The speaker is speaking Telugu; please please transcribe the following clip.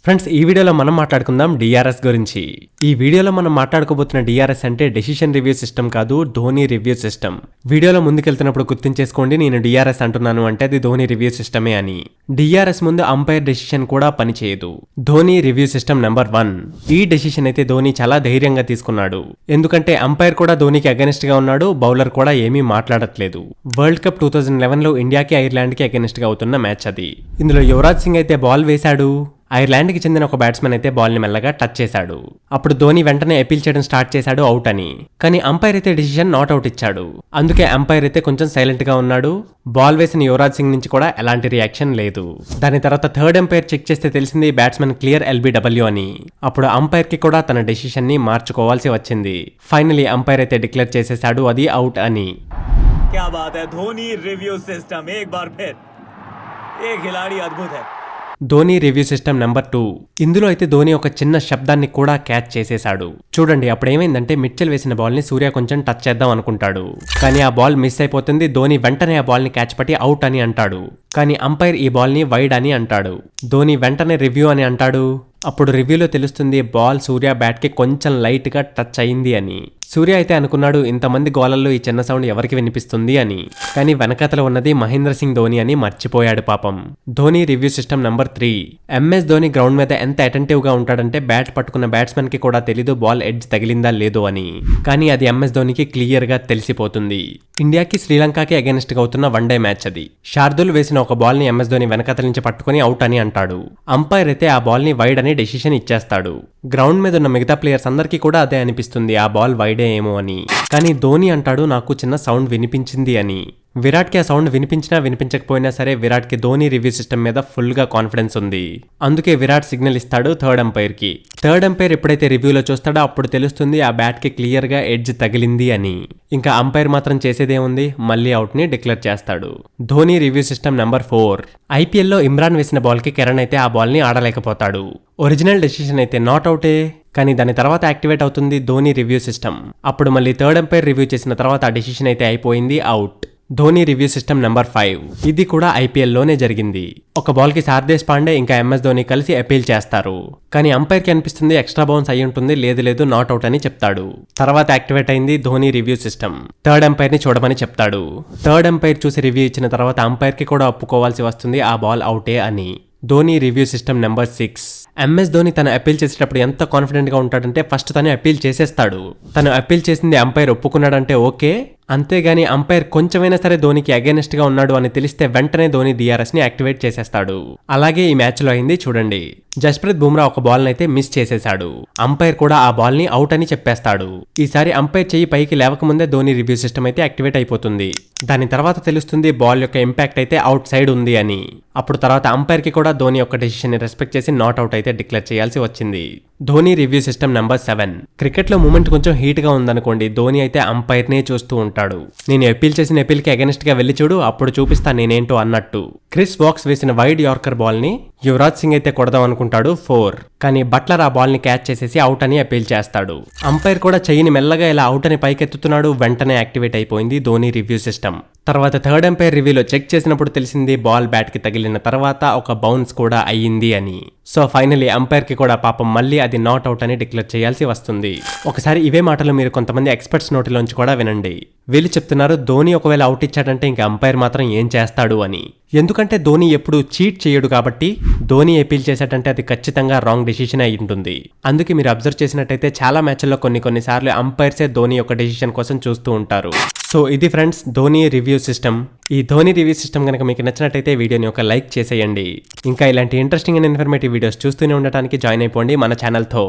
ఫ్రెండ్స్, ఈ వీడియోలో మనం మాట్లాడుకుందాం డిఆర్ఎస్ గురించి. ఈ వీడియోలో మనం మాట్లాడుకోబోతున్న డిఆర్ఎస్ అంటే డెసిషన్ రివ్యూ సిస్టమ్ కాదు, ధోని రివ్యూ సిస్టమ్. వీడియోలో ముందుకెళ్తున్నప్పుడు గుర్తుంచేసుకోండి, నేను డిఆర్ఎస్ అంటున్నాను అంటే అది ధోని రివ్యూ సిస్టమే అని. డిఆర్ఎస్ ముందు అంపైర్ డెసిషన్ కూడా పనిచేయదు. Dhoni review system number 1. ఈ డెసిషన్ అయితే ధోని చాలా ధైర్యంగా తీసుకున్నాడు. ఎందుకంటే అంపైర్ కూడా ధోనికి అగెనిస్ట్ గా ఉన్నాడు, బౌలర్ కూడా ఏమీ మాట్లాడట్లేదు. వరల్డ్ కప్ 2011 లో ఇండియాకి ఐర్లాండ్ కి అగెనిస్ట్ గా అవుతున్న మ్యాచ్ అది. ఇందులో యువరాజ్ సింగ్ అయితే బాల్ వేశాడు. ఐర్లాండ్కి చెందిన ఒక బ్యాట్స్మెన్ అయితే బాల్ని మెల్లగా టచ్ చేశాడు. అప్పుడు ధోని వెంటనే అపీల్ చేయడం స్టార్ట్ చేశాడు అవుట్ అని. కానీ అంపైర్ అయితే డిసిషన్ నాట్ అవుట్ ఇచ్చాడు. అందుకే అంపైర్ అయితే కొంచెం సైలెంట్ గా ఉన్నాడు. బాల్ వేసిన యువరాజ్ సింగ్ నుంచి కూడా ఎలాంటి రియాక్షన్ లేదు. దాని తర్వాత థర్డ్ అంపైర్ చెక్ చేస్తే తెలిసింది బ్యాట్స్మెన్ క్లియర్ ఎల్బిడబ్ల్యూ అని. అప్పుడు అంపైర్ కి కూడా తన డెసిషన్ ని మార్చుకోవాల్సి వచ్చింది. ఫైనలీ అంపైర్ అయితే డిక్లేర్ చేసేశాడు అది అవుట్ అని. क्या बात है, धोनी रिव्यू सिस्टम एक बार फिर, ये खिलाड़ी अद्भुत है. Dhoni review system number 2. ఇందులో అయితే ధోని ఒక చిన్న శబ్దాన్ని కూడా క్యాచ్ చేసేశాడు. చూడండి, అప్పుడు ఏమైందంటే మిచెల్ వేసిన బాల్ ని సూర్య కొంచెం టచ్ చేద్దాం అనుకుంటాడు. కానీ ఆ బాల్ మిస్ అయిపోతుంది. ధోని వెంటనే ఆ బాల్ ని క్యాచ్ పట్టి అవుట్ అని అంటాడు. కానీ అంపైర్ ఈ బాల్ ని వైడ్ అని అంటాడు. ధోని వెంటనే రివ్యూ అని అంటాడు. అప్పుడు రివ్యూలో తెలుస్తుంది బాల్ సూర్య బ్యాట్ కి కొంచెం లైట్ గా టచ్ అయింది అని. సూర్య అయితే అనుకున్నాడు ఇంతమంది గోలల్లో ఈ చిన్న సౌండ్ ఎవరికి వినిపిస్తుంది అని. కానీ వెనకాతల ఉన్నది మహేంద్ర సింగ్ ధోని అని మర్చిపోయాడు పాపం. Dhoni review system number 3. MS Dhoni ground మీద ఎంత అటెంటివ్ గా ఉంటాడంటే బ్యాట్ పట్టుకున్న బ్యాట్స్మెన్ కి కూడా తెలీదు బాల్ ఎడ్జ్ తగిలిందా లేదో అని. కానీ అది ఎంఎస్ ధోనికి క్లియర్ గా తెలిసిపోతుంది. ఇండియాకి శ్రీలంకకి అగెనిస్ట్ గా అవుతున్న వన్డే మ్యాచ్ అది. శార్దుల్ వేసిన ఒక బాల్ ని ఎంఎస్ ధోని వెనకాతల నుంచి పట్టుకుని అవుట్ అని అంటాడు. అంపైర్ అయితే ఆ బాల్ ని వైడ్ అని డెసిషన్ ఇచ్చేస్తాడు. గ్రౌండ్ మీద ఉన్న మిగతా ప్లేయర్స్ అందరికీ కూడా అదే అనిపిస్తుంది, ఆ బాల్ వైడే ఏమో అని. కానీ ధోని అంటాడు నాకు చిన్న సౌండ్ వినిపించింది అని. విరాట్ కి ఆ సౌండ్ వినిపించినా వినిపించకపోయినా సరే విరాట్ కి ధోని రివ్యూ సిస్టమ్ మీద ఫుల్ గా కాన్ఫిడెన్స్ ఉంది. అందుకే విరాట్ సిగ్నల్ ఇస్తాడు థర్డ్ అంపైర్ కి. థర్డ్ అంపైర్ ఎప్పుడైతే రివ్యూలో చూస్తాడో అప్పుడు తెలుస్తుంది ఆ బ్యాట్ కి క్లియర్ గా ఎడ్జ్ తగిలింది అని. ఇంకా అంపైర్ మాత్రం చేసేదేముంది, మళ్ళీ అవుట్ ని డిక్లేర్ చేస్తాడు. Dhoni review system number 4. IPL లో ఇమ్రాన్ వేసిన బాల్ కి కిరణ్ అయితే ఆ బాల్ ని ఆడలేకపోతాడు. ఒరిజినల్ డెసిషన్ అయితే నాట్ అవుటే. కానీ దాని తర్వాత యాక్టివేట్ అవుతుంది ధోని రివ్యూ సిస్టమ్. అప్పుడు మళ్ళీ థర్డ్ అంపైర్ రివ్యూ చేసిన తర్వాత ఆ డెసిషన్ అయితే అయిపోయింది out. Dhoni review system number 5. ఇది కూడా ఐపీఎల్ లోనే జరిగింది. ఒక బాల్ కి శార్దేశ్ పాండే ఇంకా ఎంఎస్ ధోని కలిసి అపీల్ చేస్తారు. కానీ అంపైర్ కి అనిపిస్తుంది ఎక్స్ట్రా బౌన్స్ అయి ఉంటుంది, లేదు నాట్ అవుట్ అని చెప్తాడు. తర్వాత యాక్టివేట్ అయింది Dhoni review system. Third umpire ని చూడమని చెప్తాడు. థర్డ్ అంపైర్ చూసి రివ్యూ ఇచ్చిన తర్వాత అంపైర్ కి కూడా ఒప్పుకోవాల్సి వస్తుంది ఆ బాల్ అవుటే అని. Dhoni review system number 6. MS Dhoni తను అపీల్ చేసేటప్పుడు ఎంత కాన్ఫిడెంట్ గా ఉంటాడంటే ఫస్ట్ తను అపీల్ చేసేస్తాడు. తను అపీల్ చేసింది అంపైర్ ఒప్పుకున్నాడంటే ఓకే. అంతేగాని అంపైర్ కొంచెమైనా సరే ధోనికి అగేనిస్ట్ గా ఉన్నాడు అని తెలిస్తే వెంటనే ధోని డిఆర్ఎస్ ని యాక్టివేట్ చేసేస్తాడు. అలాగే ఈ మ్యాచ్ లో అయింది చూడండి. జస్ప్రీత్ బుమ్రా ఒక బాల్ నైతే మిస్ చేసేశాడు. అంపైర్ కూడా ఆ బాల్ ని అవుట్ అని చెప్పేస్తాడు. ఈసారి అంపైర్ చెయ్యి పైకి లేవకముందే ధోని రివ్యూ సిస్టమ్ అయితే యాక్టివేట్ అయిపోతుంది. దాని తర్వాత తెలుస్తుంది బాల్ యొక్క ఇంపాక్ట్ అయితే అవుట్ సైడ్ ఉంది అని. అప్పుడు తర్వాత అంపైర్ కి కూడా ధోని యొక్క డెసిషన్ ని రెస్పెక్ట్ చేసి నాట్ అవుట్ అయితే డిక్లేర్ చేయాల్సి వచ్చింది. Dhoni review system number 7. Cricket లో మూమెంట్ కొంచెం హీట్ గా ఉందనుకోండి, ధోని అయితే అంపైర్ నే చూస్తూ ఉంటాడు. నేను అపీల్ చేసిన అపీల్ కి అగెనిస్ట్ గా వెళ్లి చూడు, అప్పుడు చూపిస్తా నేనేంటో అన్నట్టు. క్రిస్ వాక్స్ వేసిన వైడ్ యార్కర్ బాల్ ని యువరాజ్ సింగ్ అయితే కొడదాం అనుకుంటాడు 4. కానీ బట్లర్ ఆ బాల్ ని క్యాచ్ చేసేసి అవుట్ అని అపీల్ చేస్తాడు. అంపైర్ కూడా చెయ్యిని మెల్లగా ఇలా అవుట్ అని పైకెత్తుతున్నాడు. వెంటనే యాక్టివేట్ అయిపోయింది ధోని రివ్యూ సిస్టమ్. తర్వాత థర్డ్ అంపైర్ రివ్యూలో చెక్ చేసినప్పుడు తెలిసింది బాల్ బ్యాట్ కి తగిలిన తర్వాత ఒక బౌన్స్ కూడా అయ్యింది అని. సో ఫైనలీ అంపైర్ కి కూడా పాపం మళ్ళీ అది నాట్ అవుట్ అని డిక్లేర్ చేయాల్సి వస్తుంది. ఒకసారి ఇవే మాటలు మీరు కొంతమంది ఎక్స్పర్ట్స్ నోటిలోంచి కూడా వినండి. వీళ్ళు చెప్తున్నారు ధోని ఒకవేళ అవుట్ ఇచ్చాడంటే ఇంకా అంపైర్ మాత్రం ఏం చేస్తాడు అని. ఎందుకంటే ధోని ఎప్పుడు చీట్ చేయడు కాబట్టి ధోని అపీల్ చేశాడంటే అది ఖచ్చితంగా రాంగ్ డెసిషన్ అయి ఉంటుంది. అందుకే మీరు అబ్జర్వ్ చేసినట్టయితే చాలా మ్యాచ్ల్లో కొన్నిసార్లు అంపైర్సే ధోని యొక్క డెసిషన్ కోసం చూస్తూ ఉంటారు. సో ఇది ఫ్రెండ్స్ ధోని రివ్యూ సిస్టమ్. ఈ ధోని రివ్యూ సిస్టమ్ కనుక మీకు నచ్చినట్టయితే వీడియోని ఒక లైక్ చేసేయండి. ఇంకా ఇలాంటి ఇంట్రెస్టింగ్ అండ్ ఇన్ఫర్మేటివ్ వీడియోస్ చూస్తూనే ఉండటానికి జాయిన్ అయిపోండి మన ఛానల్తో.